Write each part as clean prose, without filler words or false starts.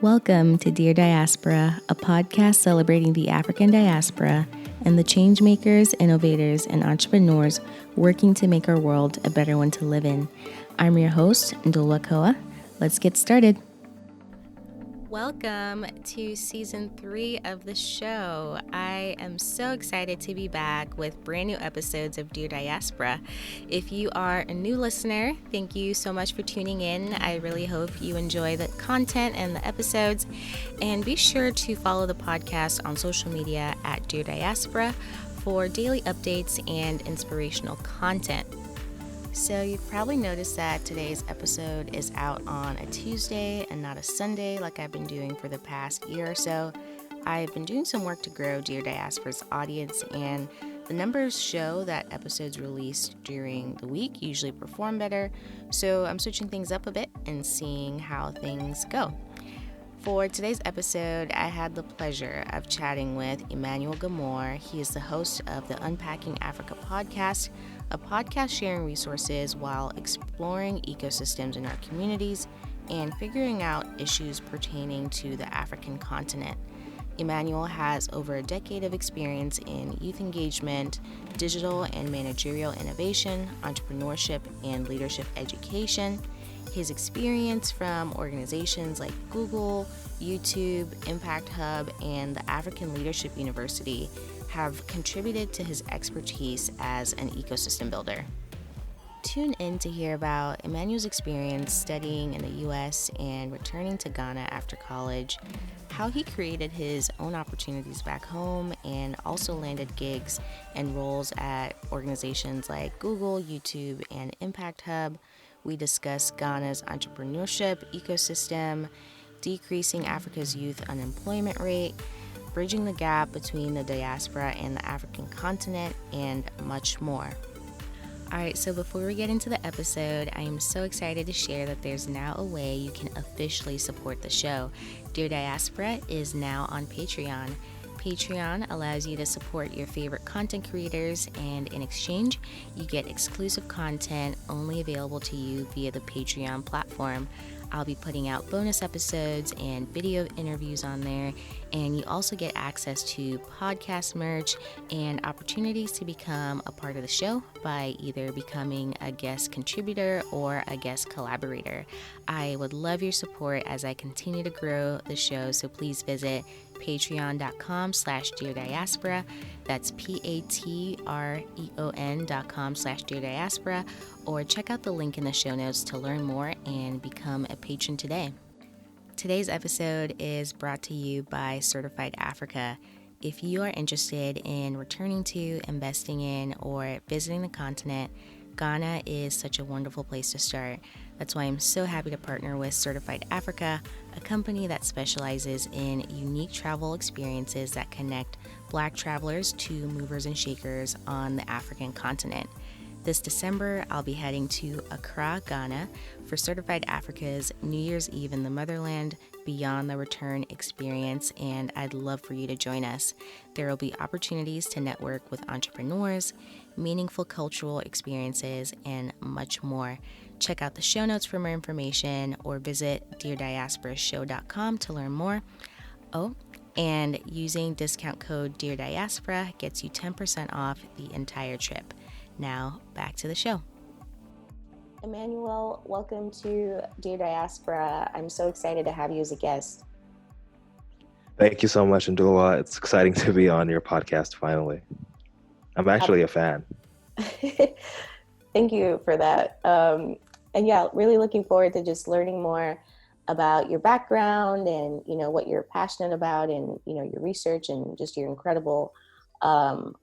Welcome to Dear Diaspora, a podcast celebrating the African diaspora and the changemakers, innovators, and entrepreneurs working to make our world a better one to live in. I'm your host, Ndulwa Koa. Let's get started. Welcome to season 3 of the show. I am so excited to be back with brand new episodes of Dear Diaspora. If you are a new listener, thank you so much for tuning in. I really hope you enjoy the content and the episodes. And be sure to follow the podcast on social media at Dear Diaspora for daily updates and inspirational content. So you've probably noticed that today's episode is out on a Tuesday and not a Sunday like I've been doing for the past year or so. I've been doing some work to grow Dear Diaspora's audience, and the numbers show that episodes released during the week usually perform better. So I'm switching things up a bit and seeing how things go. For today's episode, I had the pleasure of chatting with Emmanuel Gamor. He is the host of the Unpacking Africa podcast, a podcast sharing resources while exploring ecosystems in our communities and figuring out issues pertaining to the African continent. Emmanuel has over a decade of experience in youth engagement, digital and managerial innovation, entrepreneurship, and leadership education. His experience from organizations like Google, YouTube, Impact Hub, and the African Leadership University have contributed to his expertise as an ecosystem builder. Tune in to hear about Emmanuel's experience studying in the US and returning to Ghana after college, how he created his own opportunities back home and also landed gigs and roles at organizations like Google, YouTube, and Impact Hub. We discuss Ghana's entrepreneurship ecosystem, decreasing Africa's youth unemployment rate, bridging the gap between the diaspora and the African continent, and much more. All right, so before we get into the episode, I am so excited to share that there's now a way you can officially support the show. Dear Diaspora is now on Patreon. Patreon allows you to support your favorite content creators, and in exchange, you get exclusive content only available to you via the Patreon platform. I'll be putting out bonus episodes and video interviews on there, and you also get access to podcast merch and opportunities to become a part of the show by either becoming a guest contributor or a guest collaborator. I would love your support as I continue to grow the show, so please visit patreon.com/Dear Diaspora. That's patreon.com/Dear Diaspora, or check out the link in the show notes to learn more and become a patron today. Today's episode is brought to you by Certified Africa. If you are interested in returning to, investing in, or visiting the continent, Ghana is such a wonderful place to start. That's why I'm so happy to partner with Certified Africa, a company that specializes in unique travel experiences that connect Black travelers to movers and shakers on the African continent. This December, I'll be heading to Accra, Ghana for Certified Africa's New Year's Eve in the Motherland Beyond the Return experience, and I'd love for you to join us. There will be opportunities to network with entrepreneurs, meaningful cultural experiences, and much more. Check out the show notes for more information or visit DearDiasporaShow.com to learn more. Oh, and using discount code Dear Diaspora gets you 10% off the entire trip. Now, back to the show. Emmanuel, welcome to Dear Diaspora. I'm so excited to have you as a guest. Thank you so much, Ndulwa. It's exciting to be on your podcast finally. I'm actually a fan. Thank you for that. And yeah, really looking forward to just learning more about your background and, what you're passionate about and, your research and just your incredible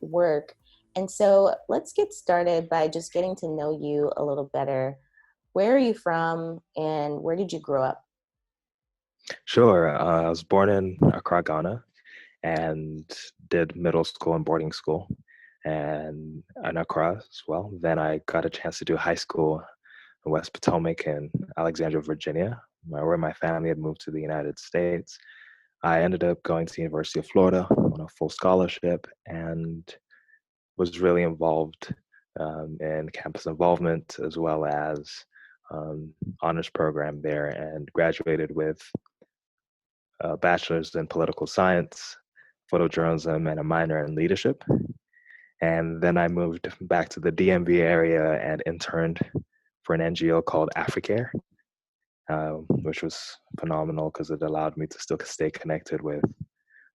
work. And so let's get started by just getting to know you a little better. Where are you from and where did you grow up? Sure. I was born in Accra, Ghana, and did middle school and boarding school and in Accra as well. Then I got a chance to do high school in West Potomac in Alexandria, Virginia, where my family had moved to the United States. I ended up going to the University of Florida on a full scholarship and was really involved in campus involvement as well as honors program there, and graduated with a bachelor's in political science, photojournalism, and a minor in leadership. And then I moved back to the DMV area and interned for an NGO called Africare, which was phenomenal because it allowed me to still stay connected with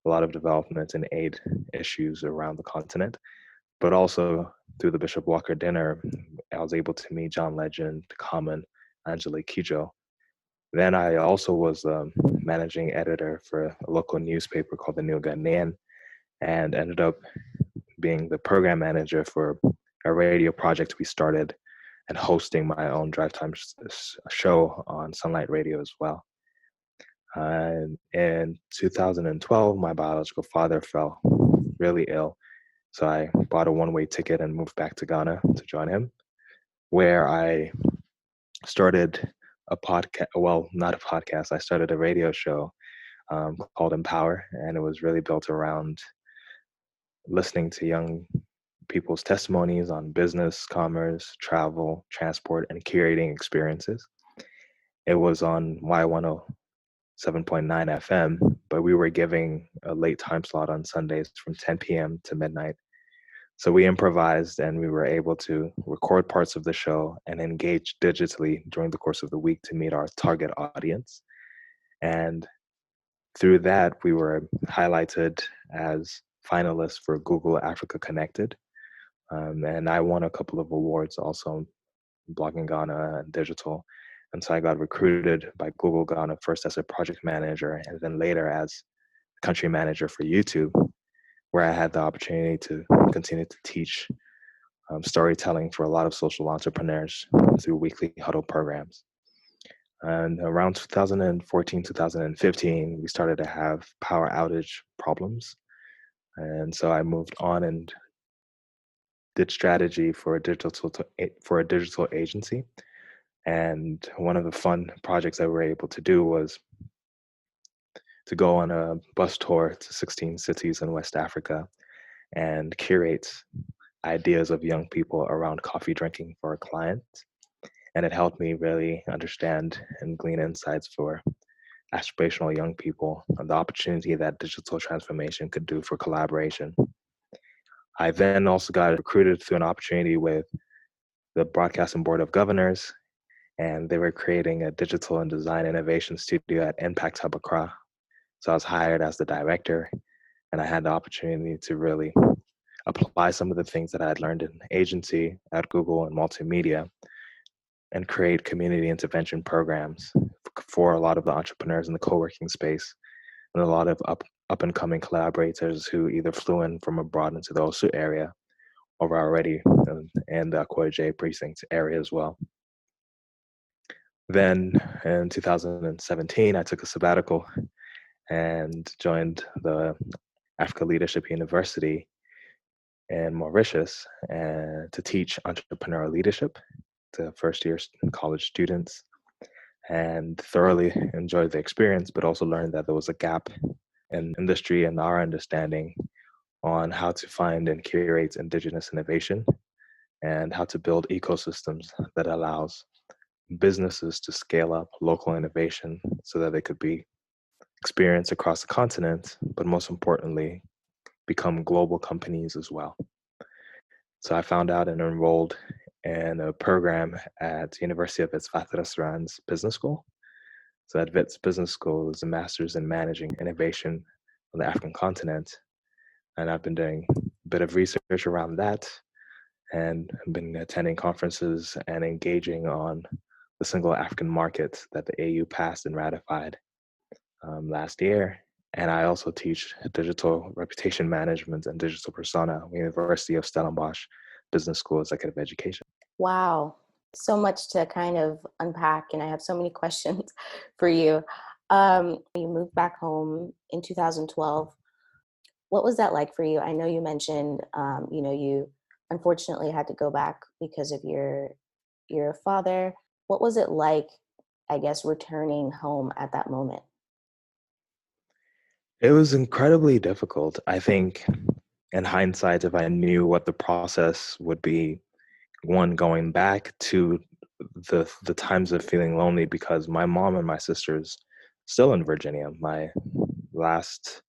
a lot of development and aid issues around the continent. But also through the Bishop Walker Dinner, I was able to meet John Legend, Common, Angelique Kidjo. Then I also was managing editor for a local newspaper called the New Ghanaian, and ended up being the program manager for a radio project we started and hosting my own drive time show on Sunlight Radio as well. In 2012, my biological father fell really ill. So I bought a one-way ticket and moved back to Ghana to join him, where I started a podcast. Well, not a podcast. I started a radio show called Empower, and it was really built around listening to young people's testimonies on business, commerce, travel, transport, and curating experiences. It was on Y107.9 FM, but we were giving a late time slot on Sundays from 10 p.m. to midnight. So we improvised and we were able to record parts of the show and engage digitally during the course of the week to meet our target audience. And through that, we were highlighted as finalists for Google Africa Connected. And I won a couple of awards also, Blogging Ghana and digital. And so I got recruited by Google Ghana first as a project manager and then later as country manager for YouTube, where I had the opportunity to continue to teach storytelling for a lot of social entrepreneurs through weekly huddle programs. And around 2014, 2015, we started to have power outage problems. And so I moved on and did strategy for a digital agency. And one of the fun projects that we were able to do was to go on a bus tour to 16 cities in West Africa and curate ideas of young people around coffee drinking for our clients. And it helped me really understand and glean insights for aspirational young people and the opportunity that digital transformation could do for collaboration. I then also got recruited through an opportunity with the Broadcasting Board of Governors, and they were creating a digital and design innovation studio at Impact Hub Accra. So I was hired as the director, and I had the opportunity to really apply some of the things that I had learned in agency at Google and multimedia and create community intervention programs for a lot of the entrepreneurs in the co-working space and a lot of up and coming collaborators who either flew in from abroad into the Osu area or were already in the Akwa J precinct area as well. Then in 2017, I took a sabbatical and joined the Africa Leadership University in Mauritius and to teach entrepreneurial leadership to first-year college students, and thoroughly enjoyed the experience, but also learned that there was a gap in industry and our understanding on how to find and curate indigenous innovation and how to build ecosystems that allows businesses to scale up local innovation so that they could be experienced across the continent, but most importantly, become global companies as well. So I found out and enrolled in a program at University of Witwatersrand's Business School. So at WITS Business School is a master's in managing innovation on the African continent. And I've been doing a bit of research around that and I've been attending conferences and engaging on the single African market that the AU passed and ratified last year. And I also teach digital reputation management and digital persona at the University of Stellenbosch Business School Executive Education. Wow. So much to kind of unpack, and I have so many questions for you. You moved back home in 2012. What was that like for you? I know you mentioned, you unfortunately had to go back because of your father. What was it like, I guess, returning home at that moment? It was incredibly difficult. I think in hindsight, if I knew what the process would be, one, going back to the times of feeling lonely because my mom and my sisters still in Virginia. My last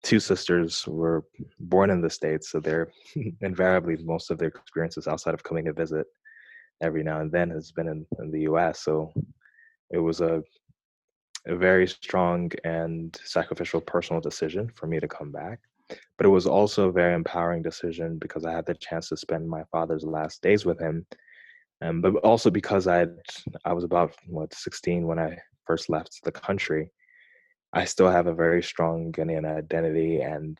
two sisters were born in the States, so they're invariably most of their experiences outside of coming to visit every now and then has been in the US. So it was a very strong and sacrificial personal decision for me to come back. But it was also a very empowering decision because I had the chance to spend my father's last days with him. But also because I was about 16 when I first left the country. I still have a very strong Ghanaian identity and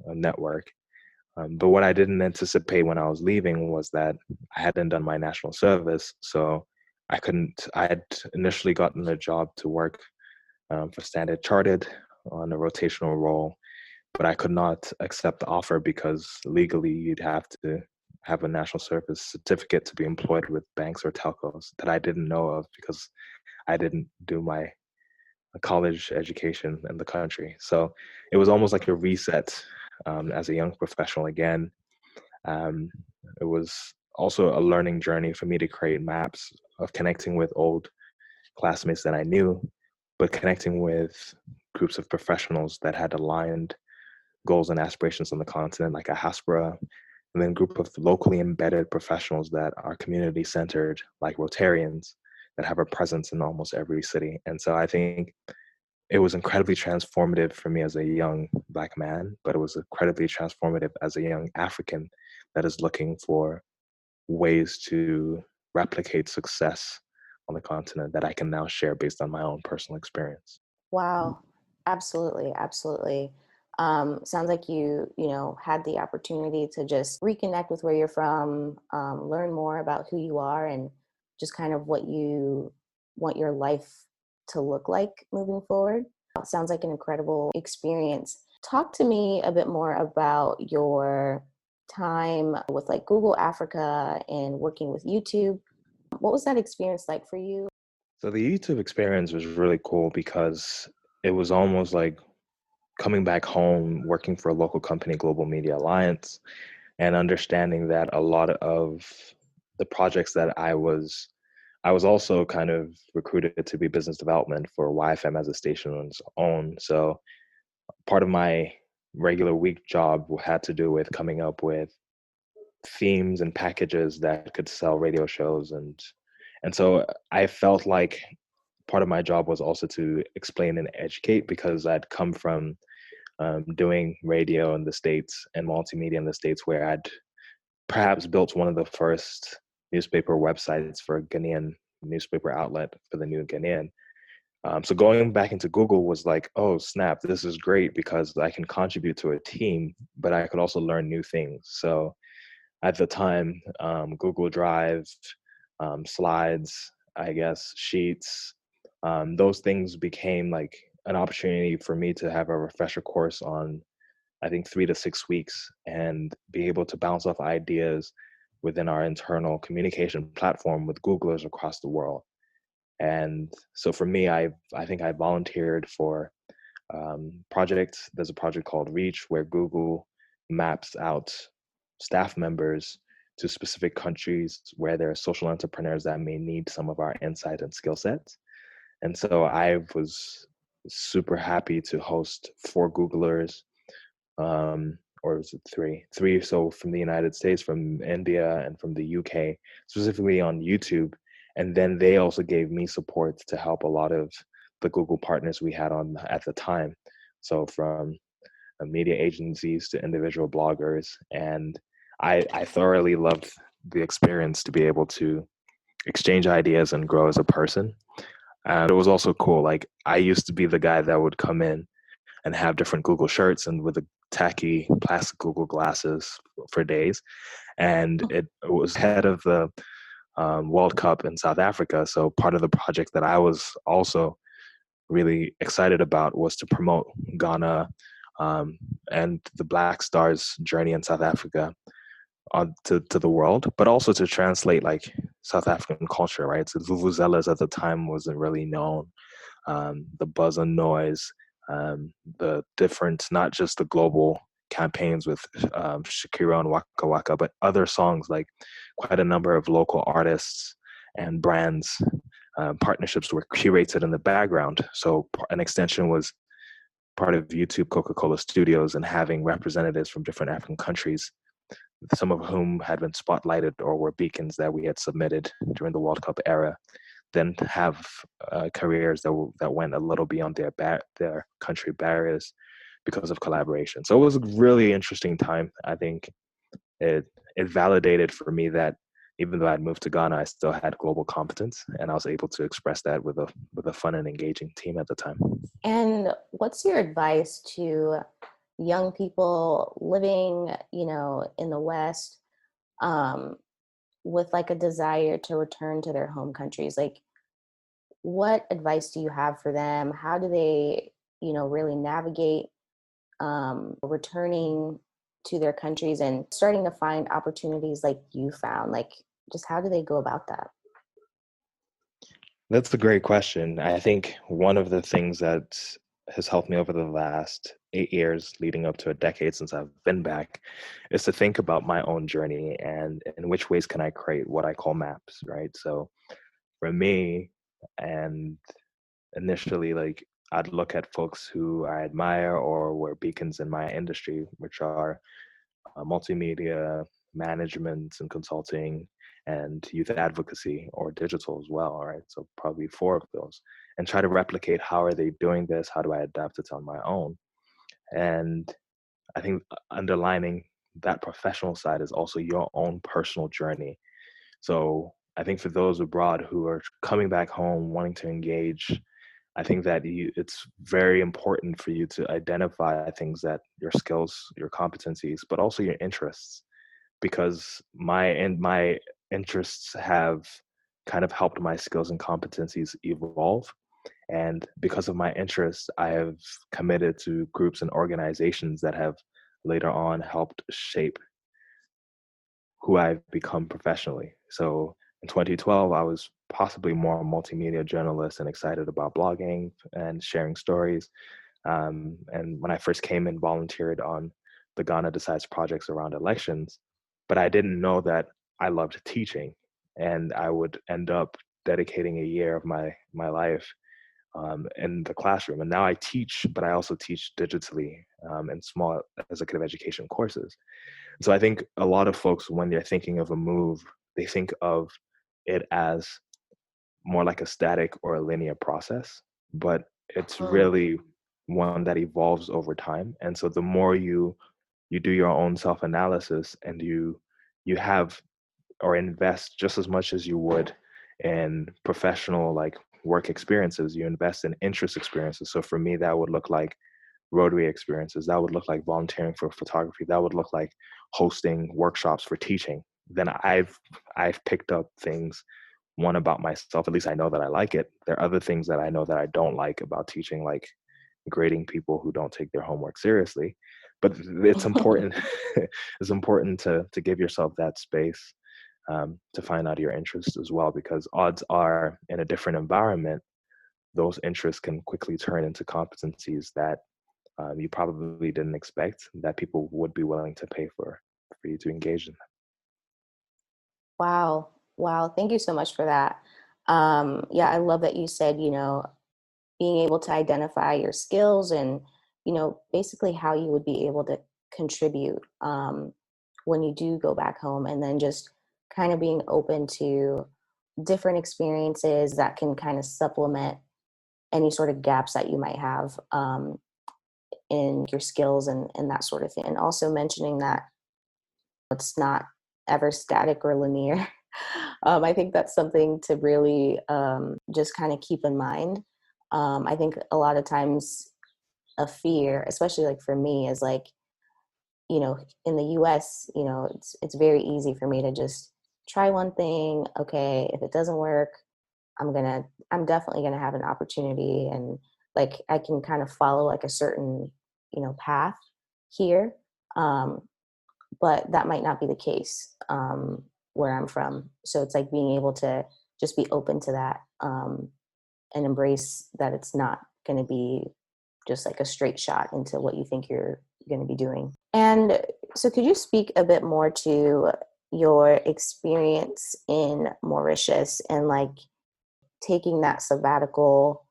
a network. But what I didn't anticipate when I was leaving was that I hadn't done my national service, so I couldn't. I had initially gotten a job to work for Standard Chartered on a rotational role, but I could not accept the offer because legally you'd have to have a national service certificate to be employed with banks or telcos that I didn't know of because I didn't do my college education in the country. So it was almost like a reset as a young professional again. Um, it was also a learning journey for me to create maps of connecting with old classmates that I knew, but connecting with groups of professionals that had aligned goals and aspirations on the continent, like a Diaspora, and then a group of locally embedded professionals that are community centered, like Rotarians, that have a presence in almost every city. And so I think it was incredibly transformative for me as a young Black man, but it was incredibly transformative as a young African that is looking for ways to replicate success on the continent that I can now share based on my own personal experience. Wow. Absolutely. Absolutely. Sounds like had the opportunity to just reconnect with where you're from, learn more about who you are and just kind of what you want your life to look like moving forward. Sounds like an incredible experience. Talk to me a bit more about your time with like Google Africa and working with YouTube. What was that experience like for you? So the YouTube experience was really cool because it was almost like coming back home, working for a local company, Global Media Alliance, and understanding that a lot of the projects that I was also kind of recruited to be business development for YFM as a station on its own. So part of my regular week job had to do with coming up with themes and packages that could sell radio shows, and so I felt like part of my job was also to explain and educate because I'd come from doing radio in the States and multimedia in the States, where I'd perhaps built one of the first newspaper websites for a Ghanaian newspaper outlet for the New Ghanaian. So going back into Google was like, oh snap, this is great because I can contribute to a team, but I could also learn new things. So at the time, Google Drive, slides, I guess, sheets, those things became like an opportunity for me to have a refresher course on, I think, 3 to 6 weeks and be able to bounce off ideas within our internal communication platform with Googlers across the world. And so for me, I think I volunteered for projects. There's a project called Reach where Google maps out staff members to specific countries where there are social entrepreneurs that may need some of our insight and skill sets. And so I was super happy to host 4 Googlers, or was it three? Three, so from the United States, from India, and from the UK, specifically on YouTube. And then they also gave me support to help a lot of the Google partners we had on at the time. So from media agencies to individual bloggers. And I thoroughly loved the experience to be able to exchange ideas and grow as a person. And it was also cool. Like I used to be the guy that would come in and have different Google shirts and with the tacky plastic Google glasses for days. And it was head of the World Cup in South Africa. So part of the project that I was also really excited about was to promote Ghana and the Black Stars journey in South Africa to the world, but also to translate like South African culture, right? So Vuvuzelas at the time wasn't really known. The buzz and noise, the different, not just the global campaigns with Shakira and Waka Waka, but other songs like quite a number of local artists and brands partnerships were curated in the background. So an extension was part of YouTube Coca-Cola Studios and having representatives from different African countries, some of whom had been spotlighted or were beacons that we had submitted during the World Cup era, then have careers that went a little beyond their country barriers because of collaboration. So it was a really interesting time. I think it validated for me that even though I'd moved to Ghana, I still had global competence, and I was able to express that with a fun and engaging team at the time. And what's your advice to young people living, in the West, with like a desire to return to their home countries? Like, what advice do you have for them? How do they, really navigate returning to their countries and starting to find opportunities like you found? Like, just how do they go about that? That's a great question. I think one of the things that has helped me over the last 8 years, leading up to a decade since I've been back, is to think about my own journey and in which ways can I create what I call maps, right? So for me, and initially, like I'd look at folks who I admire or were beacons in my industry, which are multimedia, management and consulting, and youth advocacy or digital as well. All right. So probably four of those. And try to replicate how are they doing this? How do I adapt it on my own? And I think underlining that professional side is also your own personal journey. So I think for those abroad who are coming back home wanting to engage, I think that it's very important for you to identify things that your skills, your competencies, but also your interests, because my interests have kind of helped my skills and competencies evolve. And because of my interests, I have committed to groups and organizations that have later on helped shape who I've become professionally. So in 2012, I was possibly more a multimedia journalist and excited about blogging and sharing stories. And when I first came in, volunteered on the Ghana Decides projects around elections, but I didn't know that I loved teaching, and I would end up dedicating a year of my life in the classroom. And now I teach, but I also teach digitally in small executive education courses. So I think a lot of folks, when they're thinking of a move, they think of it as more like a static or a linear process, but it's Mm. really one that evolves over time. And so the more you do your own self-analysis and you have or invest just as much as you would in professional like work experiences, you invest in interest experiences. So for me, that would look like Rotary experiences. That would look like volunteering for photography. That would look like hosting workshops for teaching. Then I've picked up things, one about myself, at least I know that I like it. There are other things that I know that I don't like about teaching, like grading people who don't take their homework seriously. But it's important. It's important to give yourself that space to find out your interests as well, because odds are in a different environment, those interests can quickly turn into competencies that you probably didn't expect that people would be willing to pay for you to engage in. Wow. Wow. Thank you so much for that. Yeah, I love that you said, being able to identify your skills and, basically how you would be able to contribute when you do go back home, and then just kind of being open to different experiences that can kind of supplement any sort of gaps that you might have in your skills and that sort of thing. And also mentioning that it's not ever static or linear. I think that's something to really just kind of keep in mind. I think a lot of times a fear, especially like for me, is like, in the US, it's very easy for me to just try one thing. Okay, if it doesn't work, I'm definitely gonna have an opportunity, and like I can kind of follow like a certain, path here. Um, but that might not be the case where I'm from. So it's like being able to just be open to that and embrace that it's not going to be just like a straight shot into what you think you're going to be doing. And so, could you speak a bit more to your experience in Mauritius and like taking that sabbatical,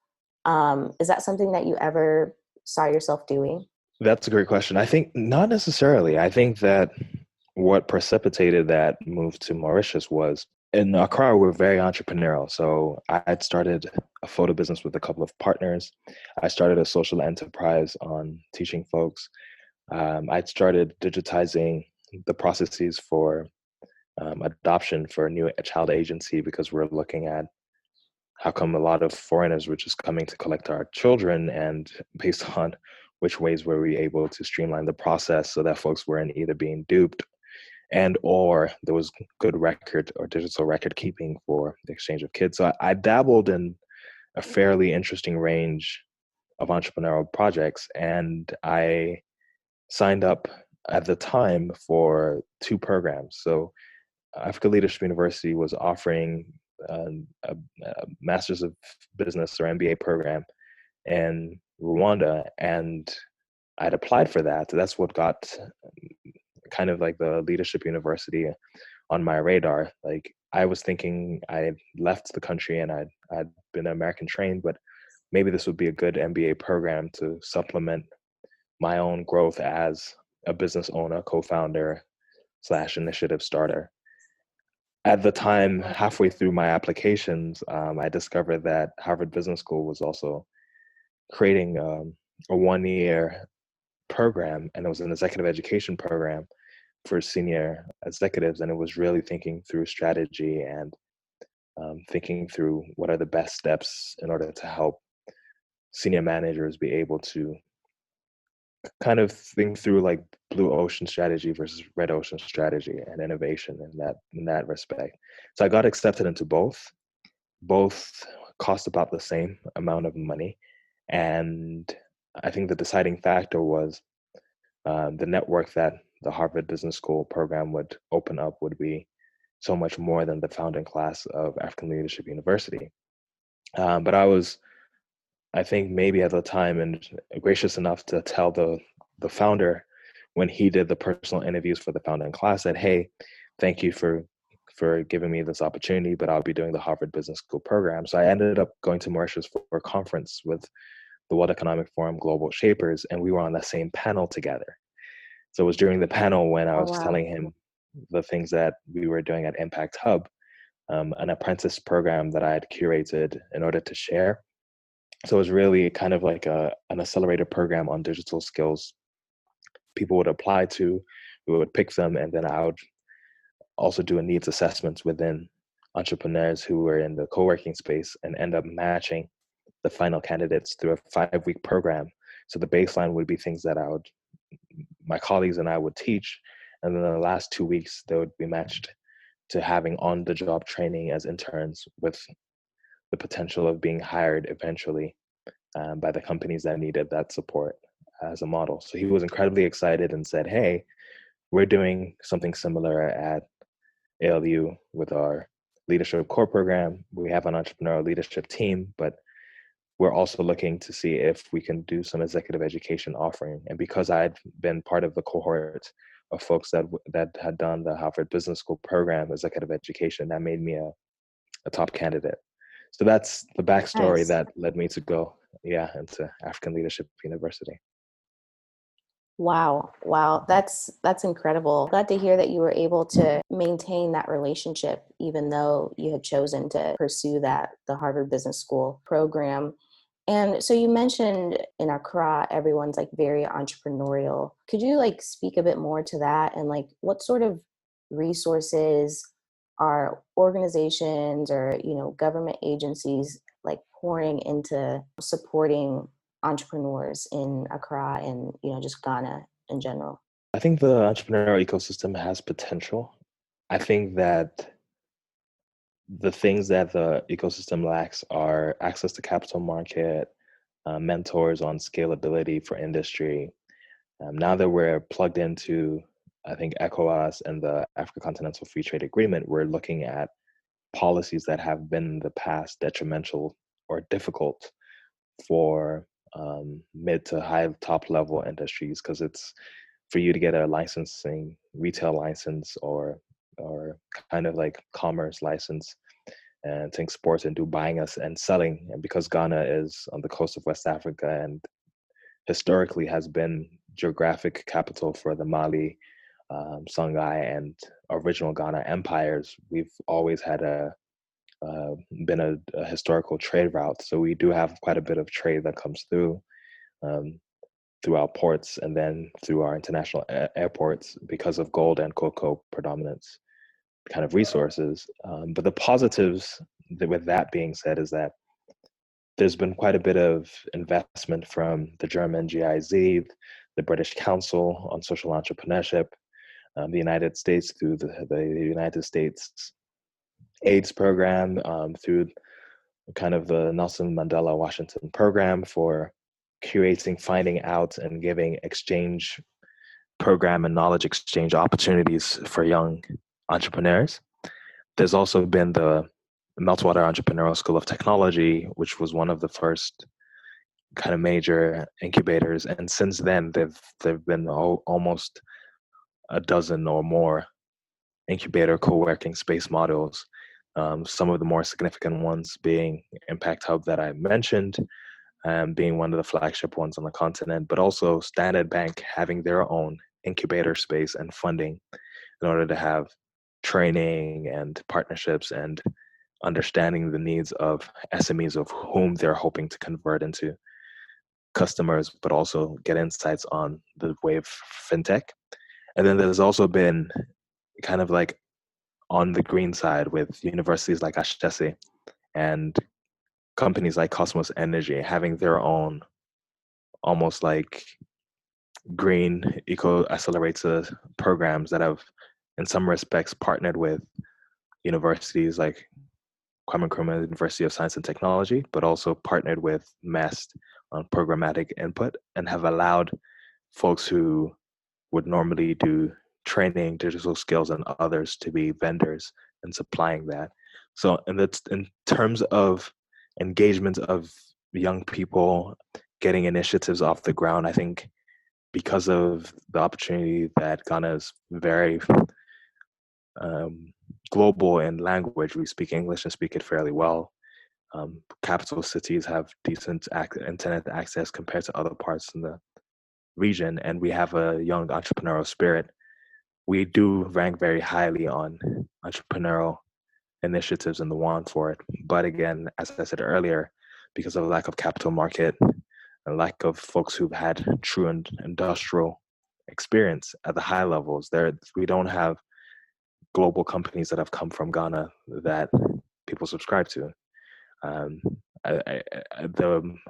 is that something that you ever saw yourself doing? That's a great question. I think not necessarily. I think that what precipitated that move to Mauritius was in Accra, we're very entrepreneurial. So I had started a photo business with a couple of partners. I started a social enterprise on teaching folks. I'd started digitizing the processes for adoption for a new child agency because we're looking at how come a lot of foreigners were just coming to collect our children, and based on which ways were we able to streamline the process so that folks weren't either being duped and or there was good record or digital record keeping for the exchange of kids. So I dabbled in a fairly interesting range of entrepreneurial projects, and I signed up at the time for two programs. So Africa Leadership University was offering a Master's of Business or MBA program in Rwanda, and I'd applied for that. That's what got kind of like the Leadership University on my radar. Like I was thinking I had left the country and I'd been American trained, but maybe this would be a good MBA program to supplement my own growth as a business owner, co-founder slash initiative starter. At the time, halfway through my applications, I discovered that Harvard Business School was also creating a 1-year program, and it was an executive education program for senior executives, and it was really thinking through strategy and thinking through what are the best steps in order to help senior managers be able to kind of think through like blue ocean strategy versus red ocean strategy and innovation in that respect. So I got accepted into both. Both cost about the same amount of money, and I think the deciding factor was the network that the Harvard Business School program would open up would be so much more than the founding class of African Leadership University. But I think maybe at the time, and gracious enough to tell the founder when he did the personal interviews for the founding class that, hey, thank you for giving me this opportunity, but I'll be doing the Harvard Business School program. So I ended up going to Mauritius for a conference with the World Economic Forum Global Shapers, and we were on the same panel together. So it was during the panel when I Oh, was wow. telling him the things that we were doing at Impact Hub, an apprentice program that I had curated in order to share. So it was really kind of like an accelerated program on digital skills. People would apply to, we would pick them, and then I would also do a needs assessments within entrepreneurs who were in the co-working space and end up matching the final candidates through a 5-week program. So the baseline would be things that my colleagues and I would teach, and then the last 2 weeks they would be matched to having on-the-job training as interns with the potential of being hired eventually by the companies that needed that support as a model. So he was incredibly excited and said, hey, we're doing something similar at ALU with our leadership core program. We have an entrepreneurial leadership team, but we're also looking to see if we can do some executive education offering. And because I'd been part of the cohort of folks that had done the Harvard Business School program, executive education, that made me a top candidate. So that's the backstory Nice. that led me to go, into African Leadership University. Wow. That's incredible. Glad to hear that you were able to maintain that relationship even though you had chosen to pursue the Harvard Business School program. And so you mentioned in Accra, everyone's like very entrepreneurial. Could you like speak a bit more to that, and like what sort of resources are organizations or, government agencies like pouring into supporting entrepreneurs in Accra and, just Ghana in general? I think the entrepreneurial ecosystem has potential. I think that the things that the ecosystem lacks are access to capital market, mentors on scalability for industry. Now that we're plugged into, I think, ECOWAS and the Africa Continental Free Trade Agreement, we're looking at policies that have been in the past detrimental or difficult for mid to high top level industries, because it's for you to get a retail license or kind of like commerce license and to export and do buying us and selling. And because Ghana is on the coast of West Africa and historically has been geographic capital for the Mali, Songhai, and original Ghana empires, we've always had uh, been a historical trade route. So we do have quite a bit of trade that comes um, through our ports and then through our international airports because of gold and cocoa predominance kind of resources. But the positives with that being said is that there's been quite a bit of investment from the German GIZ, the British Council on Social Entrepreneurship, the United States through the United States AIDS program, through kind of the Nelson Mandela Washington program for creating, finding out, and giving exchange program and knowledge exchange opportunities for young entrepreneurs. There's also been the Meltwater Entrepreneurial School of Technology, which was one of the first kind of major incubators, and since then there've been almost a dozen or more incubator co-working space models. Some of the more significant ones being Impact Hub that I mentioned, being one of the flagship ones on the continent, but also Standard Bank having their own incubator space and funding in order to have training and partnerships and understanding the needs of SMEs of whom they're hoping to convert into customers, but also get insights on the wave fintech. And then there's also been kind of like on the green side with universities like Ashtese and companies like Cosmos Energy having their own almost like green eco accelerator programs that have in some respects partnered with universities like Kwame Nkrumah University of Science and Technology, but also partnered with MEST on programmatic input and have allowed folks who would normally do training, digital skills, and others to be vendors and supplying that. So, in terms of engagement of young people getting initiatives off the ground, I think because of the opportunity that Ghana is very global in language, we speak English and speak it fairly well. Capital cities have decent internet access compared to other parts in the region, and we have a young entrepreneurial spirit. We do rank very highly on entrepreneurial initiatives and the want for it. But again, as I said earlier, because of lack of capital market and lack of folks who've had true and industrial experience at the high levels, we don't have global companies that have come from Ghana that people subscribe to. Um,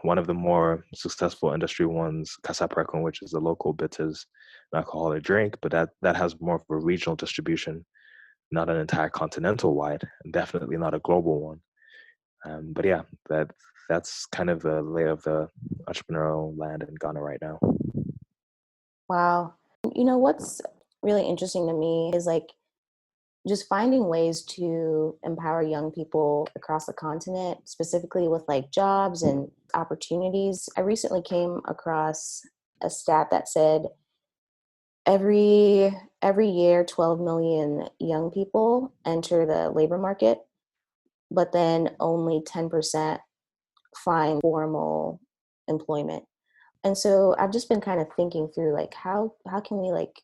one of the more successful industry ones, Kasaprekon, which is a local bitters and alcoholic drink, but that has more of a regional distribution, not an entire continental wide, and definitely not a global one. But yeah, that's kind of the lay of the entrepreneurial land in Ghana right now. Wow. You know, what's really interesting to me is like just finding ways to empower young people across the continent, specifically with like jobs and opportunities. I recently came across a stat that said every year 12 million young people enter the labor market, but then only 10% find formal employment. And so I've just been kind of thinking through like how can we like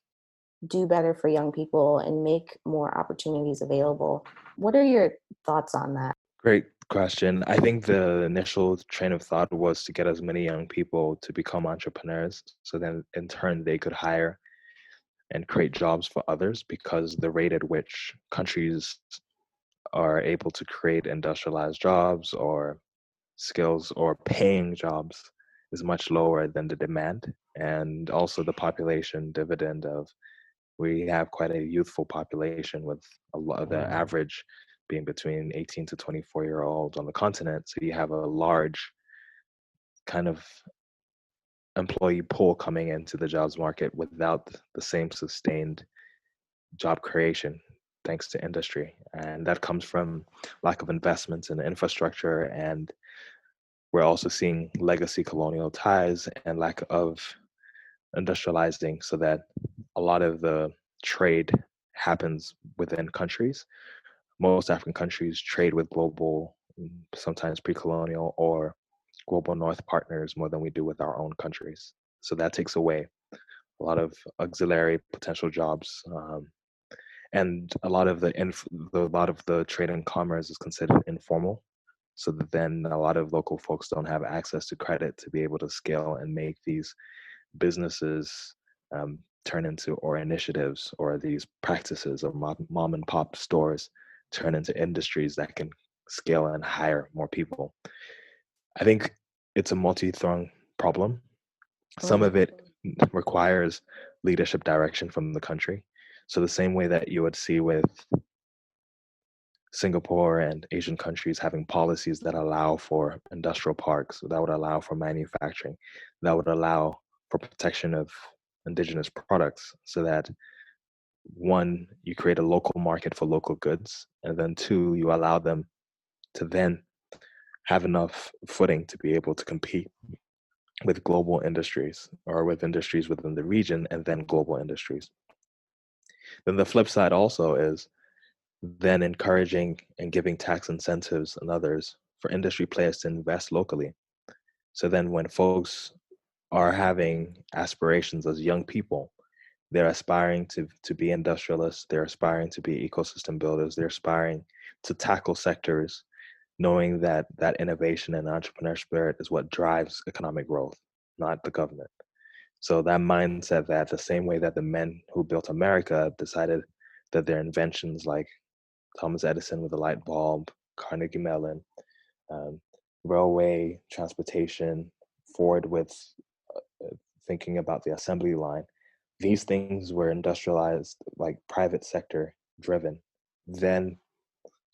do better for young people and make more opportunities available. What are your thoughts on that? Great question. I think the initial train of thought was to get as many young people to become entrepreneurs so then in turn they could hire and create jobs for others, because the rate at which countries are able to create industrialized jobs or skills or paying jobs is much lower than the demand. And also the population dividend of, we have quite a youthful population with a lot of the average being between 18 to 24 year olds on the continent. So you have a large kind of employee pool coming into the jobs market without the same sustained job creation thanks to industry. And that comes from lack of investments in infrastructure. And we're also seeing legacy colonial ties and lack of industrializing, so that a lot of the trade happens within countries. most African countries trade with global, sometimes pre-colonial or global North partners more than we do with our own countries. So that takes away a lot of auxiliary potential jobs, and a lot of the trade and commerce is considered informal. So that then a lot of local folks don't have access to credit to be able to scale and make these businesses turn into, or initiatives, or these practices of mom and pop stores turn into industries that can scale and hire more people. I think it's a multi-thorn problem. Some of it requires leadership direction from the country. So the same way that you would see with Singapore and Asian countries having policies that allow for industrial parks, that would allow for manufacturing, that would allow for protection of indigenous products, so that one, you create a local market for local goods, and then two, you allow them to then have enough footing to be able to compete with global industries, or with industries within the region and then global industries. Then the flip side also is then encouraging and giving tax incentives and others for industry players to invest locally. So then when folks are having aspirations as young people, they're aspiring to be industrialists, they're aspiring to be ecosystem builders, they're aspiring to tackle sectors, knowing that that innovation and entrepreneur spirit is what drives economic growth, not the government. So that mindset, that the same way that the men who built America decided that their inventions, like Thomas Edison with the light bulb, Carnegie Mellon, um, railway, transportation, Ford with thinking about the assembly line, these things were industrialized, like private sector driven. Then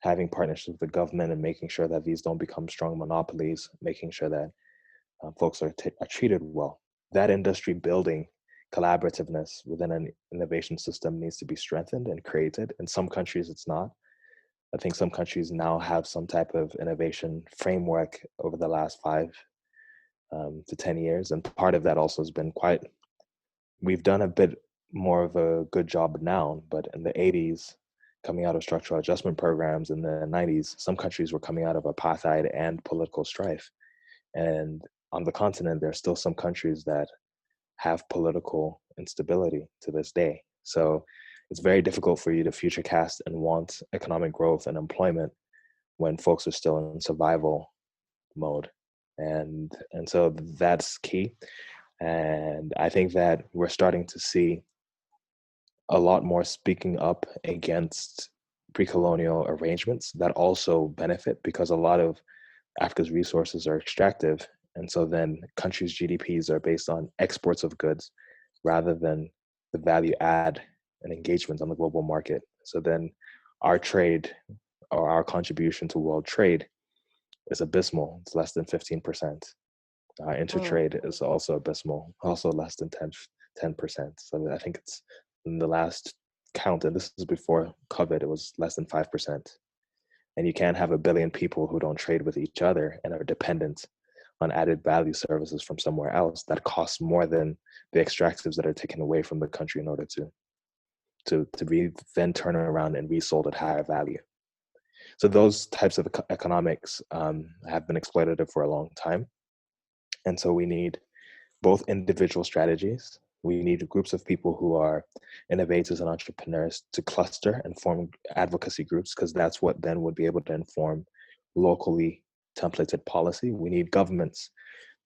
having partnerships with the government and making sure that these don't become strong monopolies, making sure that folks are treated well. That industry building collaborativeness within an innovation system needs to be strengthened and created. In some countries, it's not. I think some countries now have some type of innovation framework over the last 5 to 10 years. And part of that also has been we've done a bit more of a good job now, but in the 80s, coming out of structural adjustment programs, in the 90s, some countries were coming out of apartheid and political strife. And on the continent, there are still some countries that have political instability to this day. So it's very difficult for you to future cast and want economic growth and employment when folks are still in survival mode. And so that's key. And I think that we're starting to see a lot more speaking up against pre-colonial arrangements that also benefit, because a lot of Africa's resources are extractive. And so then countries' GDPs are based on exports of goods rather than the value add and engagement on the global market. So then our trade, or our contribution to world trade, is abysmal. It's less than 15%. Intertrade is also abysmal, also less than 10%. So I think it's, in the last count, and this is before COVID, it was less than 5%. And you can't have 1 billion people who don't trade with each other and are dependent on added value services from somewhere else that costs more than the extractives that are taken away from the country in order to be then turn around and resold at higher value. So those types of economics have been exploitative for a long time. And so we need both individual strategies. We need groups of people who are innovators and entrepreneurs to cluster and form advocacy groups, because that's what then would be able to inform locally templated policy. We need governments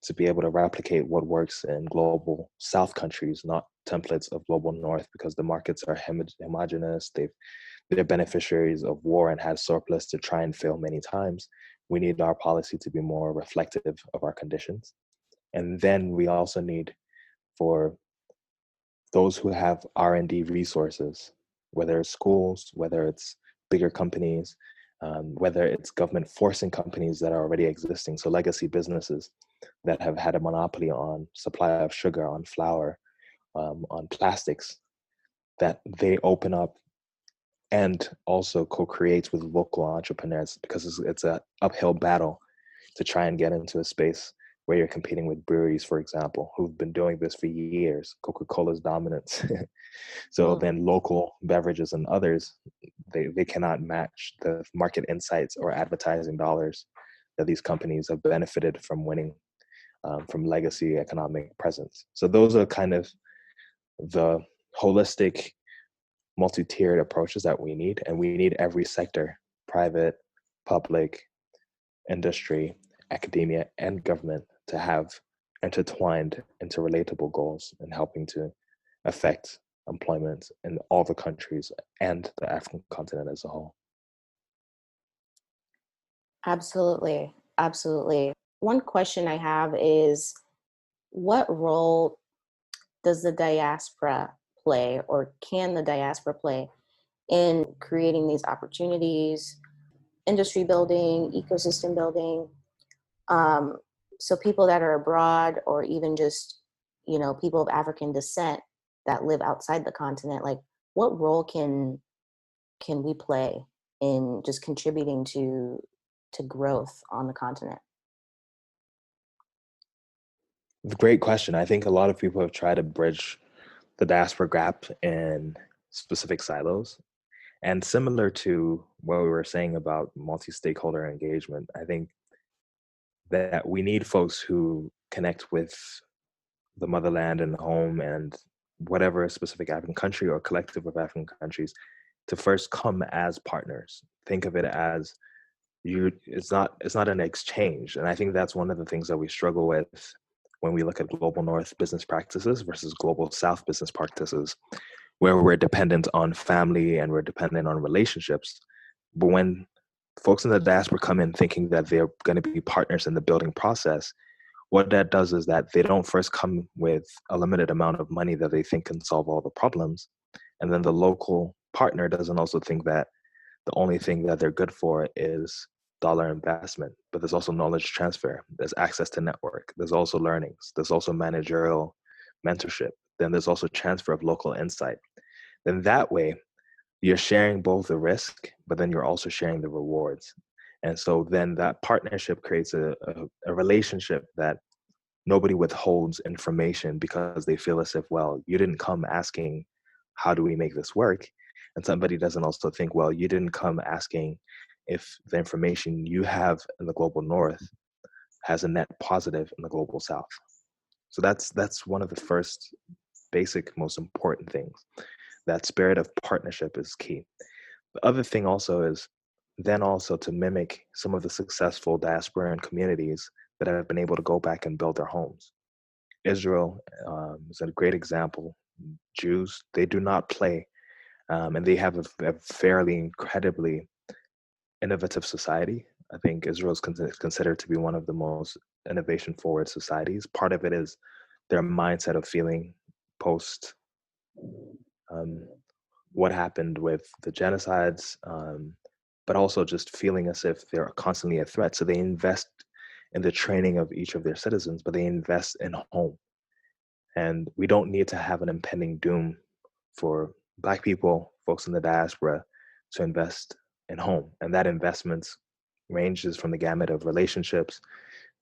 to be able to replicate what works in global South countries, not templates of global North, because the markets are homogenous. They're beneficiaries of war and had surplus to try and fail many times. We need our policy to be more reflective of our conditions. And then we also need, for those who have R&D resources, whether it's schools, whether it's bigger companies, whether it's government forcing companies that are already existing, so legacy businesses that have had a monopoly on supply of sugar, on flour, on plastics, that they open up and also co-create with local entrepreneurs, because it's an uphill battle to try and get into a space where you're competing with breweries, for example, who've been doing this for years, Coca-Cola's dominance. So then local beverages and others, they cannot match the market insights or advertising dollars that these companies have benefited from winning from legacy economic presence. So those are kind of the holistic, multi-tiered approaches that we need. And we need every sector, private, public, industry, academia, and government to have intertwined, interrelatable goals in helping to affect employment in all the countries and the African continent as a whole. Absolutely. Absolutely. One question I have is, what role does the diaspora play, or can the diaspora play, in creating these opportunities, industry building, ecosystem building? Um, so people that are abroad, or even just, people of African descent that live outside the continent, like, what role can we play in just contributing to growth on the continent? Great question. I think a lot of people have tried to bridge the diaspora gap in specific silos. And similar to what we were saying about multi-stakeholder engagement, I think that we need folks who connect with the motherland and home and whatever specific African country or collective of African countries to first come as partners. Think of it as it's not an exchange. And I think that's one of the things that we struggle with when we look at global north business practices versus global south business practices, where we're dependent on family and we're dependent on relationships. But when folks in the diaspora come in thinking that they're going to be partners in the building process, what that does is that they don't first come with a limited amount of money that they think can solve all the problems. And then the local partner doesn't also think that the only thing that they're good for is dollar investment, but there's also knowledge transfer, there's access to network, there's also learnings, there's also managerial mentorship, then there's also transfer of local insight. Then that way you're sharing both the risk, but then you're also sharing the rewards. And so then that partnership creates a relationship that nobody withholds information because they feel as if, well, you didn't come asking, how do we make this work? And somebody doesn't also think, well, you didn't come asking if the information you have in the global north has a net positive in the global south. So that's one of the first basic, most important things. That spirit of partnership is key. The other thing also is then also to mimic some of the successful diasporan communities that have been able to go back and build their homes. Israel is a great example. Jews, they do not play, and they have a fairly incredibly innovative society. I think Israel is considered to be one of the most innovation forward societies. Part of it is their mindset of feeling post um, what happened with the genocides, but also just feeling as if they're constantly a threat. So they invest in the training of each of their citizens, but they invest in home. And we don't need to have an impending doom for Black people, folks in the diaspora, to invest in home. And that investment ranges from the gamut of relationships,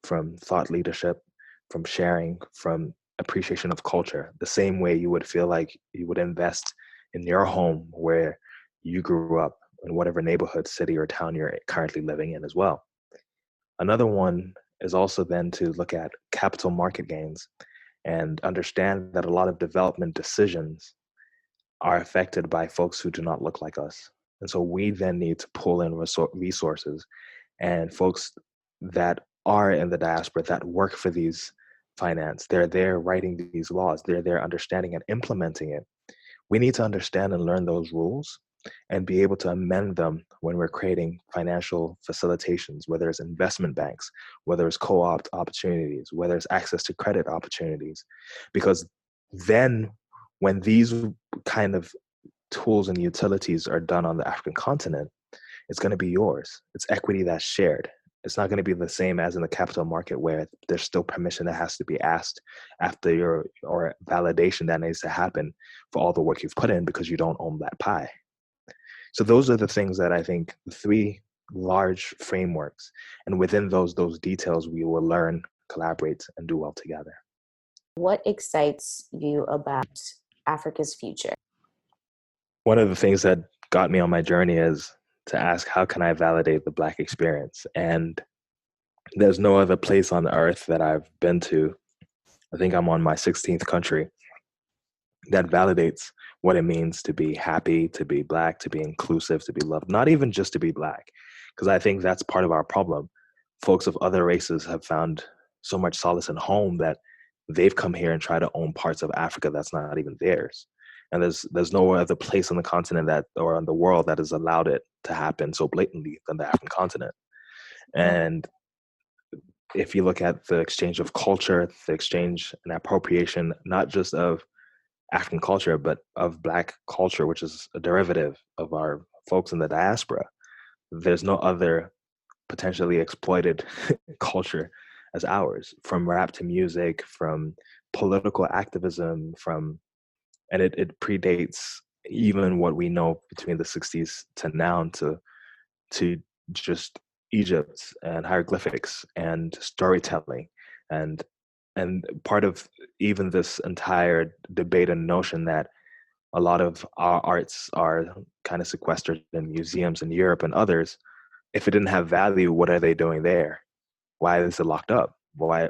from thought leadership, from sharing, from appreciation of culture, the same way you would feel like you would invest in your home where you grew up, in whatever neighborhood, city, or town you're currently living in as well. Another one is also then to look at capital market gains and understand that a lot of development decisions are affected by folks who do not look like us. And so we then need to pull in resources and folks that are in the diaspora that work for these finance. They're there writing these laws. They're there understanding and implementing it. We need to understand and learn those rules and be able to amend them when we're creating financial facilitations, whether it's investment banks, whether it's co-op opportunities, whether it's access to credit opportunities. Because then when these kind of tools and utilities are done on the African continent, it's going to be yours. It's equity that's shared. It's not going to be the same as in the capital market where there's still permission that has to be asked after your or validation that needs to happen for all the work you've put in because you don't own that pie. So those are the things that I think, the three large frameworks, and within those details we will learn collaborate and do well together. What excites you about Africa's future? One of the things that got me on my journey is to ask, how can I validate the Black experience? And there's no other place on earth that I've been to. I think I'm on my 16th country that validates what it means to be happy, to be Black, to be inclusive, to be loved, not even just to be Black. Because I think that's part of our problem. Folks of other races have found so much solace in home that they've come here and tried to own parts of Africa that's not even theirs. And there's no other place on the continent that, or in the world, that has allowed it to happen so blatantly than the African continent. And if you look at the exchange of culture, the exchange and appropriation, not just of African culture, but of Black culture, which is a derivative of our folks in the diaspora, there's no other potentially exploited culture as ours, from rap to music, from political activism, and it predates even what we know between the 60s to now, to just Egypt and hieroglyphics and storytelling, and part of even this entire debate and notion that a lot of our arts are kind of sequestered in museums in Europe and others. If it didn't have value, what are they doing there? Why is it locked up? Why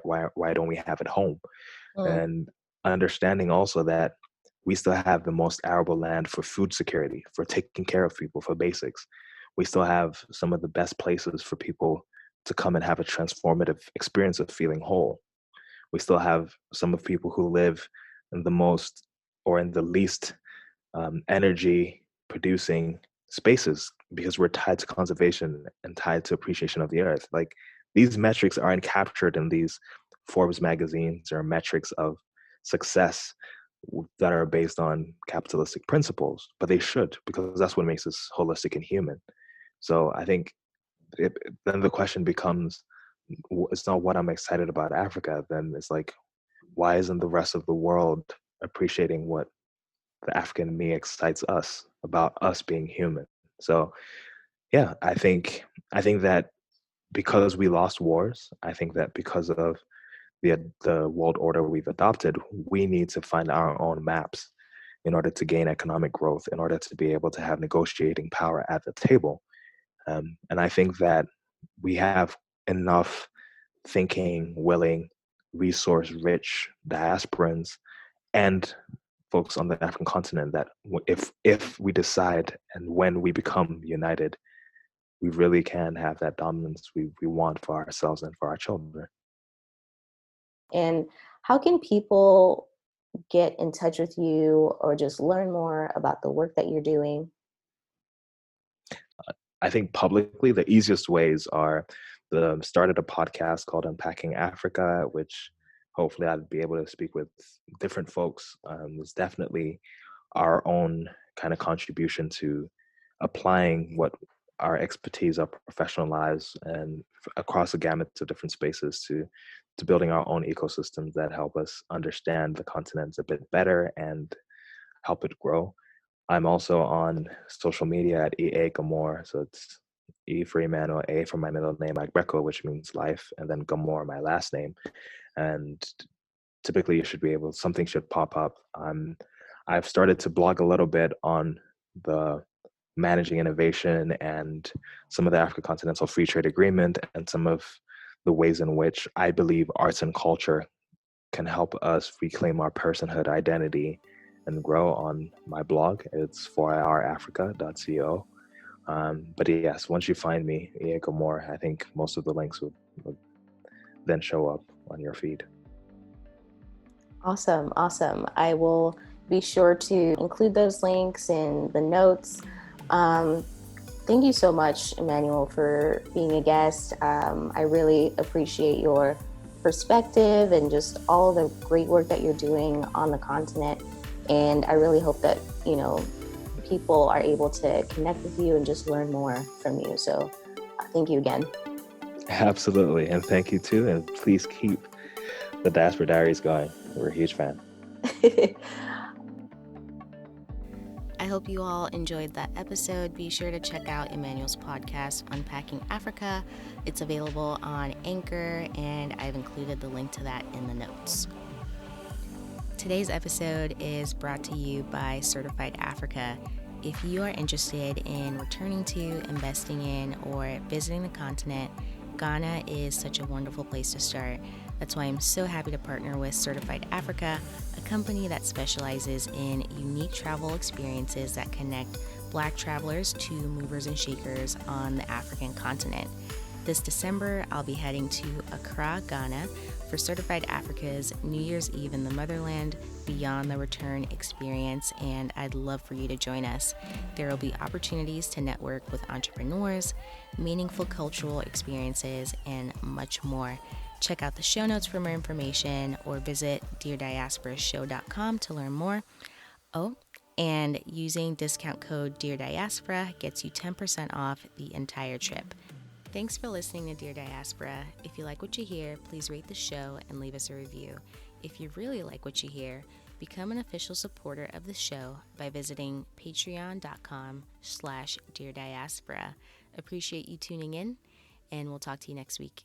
don't we have it home? And understanding also that we still have the most arable land for food security, for taking care of people, for basics. We still have some of the best places for people to come and have a transformative experience of feeling whole. We still have some of people who live in the most, or in the least, energy producing spaces, because we're tied to conservation and tied to appreciation of the earth. Like, these metrics aren't captured in these Forbes magazines or metrics of success that are based on capitalistic principles, but they should, because that's what makes us holistic and human. So I think then the question becomes, it's not what I'm excited about Africa, then it's like, why isn't the rest of the world appreciating what the African in me excites us about us being human? So yeah, I think that because we lost wars, I think that because of the world order we've adopted, we need to find our own maps in order to gain economic growth, in order to be able to have negotiating power at the table. And I think that we have enough thinking, willing, resource-rich diasporans and folks on the African continent that if we decide and when we become united, we really can have that dominance we want for ourselves and for our children. And how can people get in touch with you or just learn more about the work that you're doing? I think publicly, the easiest ways are started a podcast called Unpacking Africa, which hopefully I'd be able to speak with different folks. It's definitely our own kind of contribution to applying what our expertise, our professional lives, and across a gamut of different spaces to building our own ecosystems that help us understand the continents a bit better and help it grow. I'm also on social media at EA Gamor. So it's E for Emmanuel, A for my middle name, Agreko, which means life, and then Gamor, my last name. And typically you should be able, something should pop up. I've started to blog a little bit on the managing innovation and some of the Africa Continental Free Trade Agreement and some of the ways in which I believe arts and culture can help us reclaim our personhood identity and grow on my blog. It's 4irafrica.co. But yes, once you find me, EA Gamor, I think most of the links would then show up on your feed. Awesome. I will be sure to include those links in the notes. Thank you so much, Emmanuel, for being a guest. I really appreciate your perspective and just all the great work that you're doing on the continent. And I really hope that, people are able to connect with you and just learn more from you. So thank you again. Absolutely. And thank you too. And please keep the Diaspora Diaries going. We're a huge fan. I hope you all enjoyed that episode. Be sure to check out Emmanuel's podcast, Unpacking Africa. It's available on Anchor, and I've included the link to that in the notes. Today's episode is brought to you by Certified Africa. If you are interested in returning to, investing in, or visiting the continent, Ghana is such a wonderful place to start. That's why I'm so happy to partner with Certified Africa, a company that specializes in unique travel experiences that connect Black travelers to movers and shakers on the African continent. This December, I'll be heading to Accra, Ghana for Certified Africa's New Year's Eve in the Motherland Beyond the Return experience, and I'd love for you to join us. There will be opportunities to network with entrepreneurs, meaningful cultural experiences, and much more. Check out the show notes for more information or visit DearDiasporaShow.com to learn more. Oh, and using discount code DearDiaspora gets you 10% off the entire trip. Thanks for listening to Dear Diaspora. If you like what you hear, please rate the show and leave us a review. If you really like what you hear, become an official supporter of the show by visiting patreon.com/DearDiaspora. Appreciate you tuning in, and we'll talk to you next week.